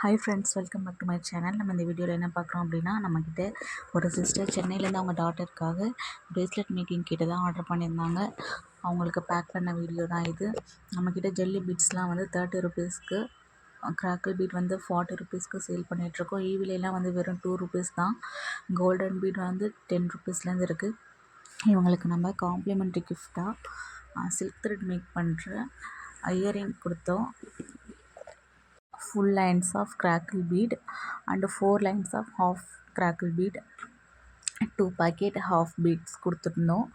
Hi friends, welcome back to my channel. நம்ம இந்த வீடியோவில் என்ன பார்க்குறோம் அப்படின்னா, நம்மக்கிட்ட ஒரு சிஸ்டர் சென்னையிலேருந்து அவங்க டாட்டருக்காக ப்ரேஸ்லெட் மேக்கிங் கிட்ட தான் ஆர்டர் பண்ணியிருந்தாங்க. அவங்களுக்கு பேக் பண்ண வீடியோ தான் இது. நம்மக்கிட்ட ஜெல்லி பீட்ஸ்லாம் வந்து 30 ருபீஸ்க்கு, கிராக்கிள் பீட் வந்து 40 ருபீஸ்க்கு சேல் பண்ணிகிட்ருக்கோம். ஈவிலெலாம் வந்து வெறும் 2 ருபீஸ் தான். கோல்டன் பீட் வந்து 10 ருபீஸ்லேருந்து இருக்குது. இவங்களுக்கு நம்ம காம்ப்ளிமெண்ட்ரி கிஃப்டாக சில்க் த்ரெட் மேக் பண்ணுற இயரிங் கொடுத்தோம். Full lines of crackle bead and 4 lines of half crackle bead, 2 packet half beads கொடுத்துருந்தோம்.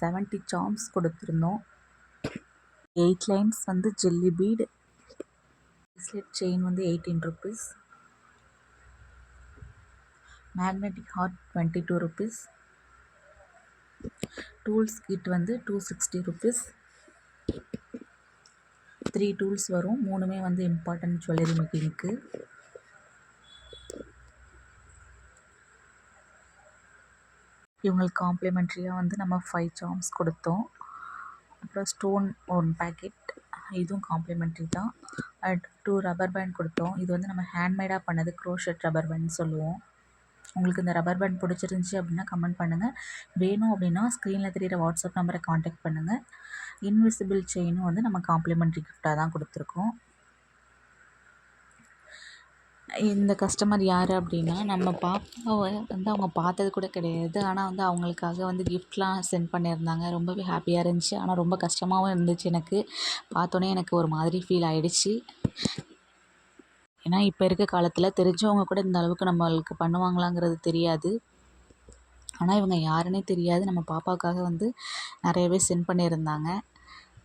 70 charms கொடுத்துருந்தோம். 8 lines வந்து jelly bead. bracelet chain வந்து 18 rupees. magnetic heart 22 rupees. tools kit வந்து 260 rupees. 3 tools வரும். 3மே வந்து important jewellery மேக்கிங்க்கு. இவங்களுக்கு காம்ப்ளிமெண்ட்ரியாக வந்து நம்ம 5 சார்ம்ஸ் கொடுத்தோம். அப்புறம் ஸ்டோன் 1 பேக்கெட், இதுவும் காம்ப்ளிமெண்ட்ரி தான். 2 ரப்பர் பேண்ட் கொடுத்தோம். இது வந்து நம்ம ஹேண்ட்மேடாக பண்ணது, க்ரோஷெட் ரப்பர் பேண்ட் சொல்லுவோம். உங்களுக்கு இந்த ரப்பர் பேண்ட் பிடிச்சிருந்துச்சி அப்படின்னா கமெண்ட் பண்ணுங்கள். வேணும் அப்படின்னா ஸ்க்ரீனில் தெரிகிற வாட்ஸ்அப் நம்பரை காண்டாக்ட் பண்ணுங்கள். இன்விசிபிள் செயினும் வந்து நம்ம காம்ப்ளிமெண்ட்ரி கிஃப்டாக தான் கொடுத்துருக்கோம். இந்த கஸ்டமர் யார் அப்படின்னா, நம்ம பாப்பாவை வந்து அவங்க பார்த்தது கூட கிடையாது. ஆனால் வந்து அவங்களுக்காக வந்து கிஃப்ட்லாம் சென்ட் பண்ணியிருந்தாங்க. ரொம்பவே ஹாப்பியாக இருந்துச்சு. ஆனால் ரொம்ப கஷ்டமாகவும் இருந்துச்சு. எனக்கு பார்த்தோன்னே எனக்கு ஒரு மாதிரி ஃபீல் ஆகிடுச்சு. ஏன்னா இப்போ இருக்க காலத்தில் தெரிஞ்சவங்க கூட இந்த அளவுக்கு நம்மளுக்கு பண்ணுவாங்களாங்கிறது தெரியாது. ஆனால் இவங்க யாருன்னே தெரியாது. நம்ம பாப்பாவுக்காக வந்து நிறையவே சென்ட் பண்ணியிருந்தாங்க.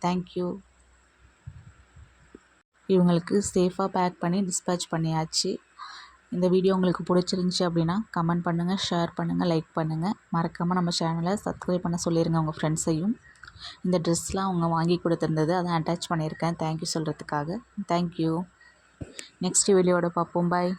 தேங்க்யூ. இவங்களுக்கு சேஃபாக பேக் பண்ணி டிஸ்பேச் பண்ணியாச்சு. இந்த வீடியோ உங்களுக்கு பிடிச்சிருந்துச்சி அப்படின்னா கமெண்ட் பண்ணுங்கள், ஷேர் பண்ணுங்கள், லைக் பண்ணுங்கள். மறக்காமல் நம்ம சேனலை சப்ஸ்கிரைப் பண்ண சொல்லிடுங்க உங்கள் ஃப்ரெண்ட்ஸையும். இந்த ட்ரெஸ்லாம் அவங்க வாங்கி கொடுத்துருந்தது, அதை அட்டாச் பண்ணியிருக்கேன் தேங்க்யூ சொல்கிறதுக்காக. தேங்க்யூ. நெக்ஸ்ட் வீடியோவோட பார்ப்போம். பாய்.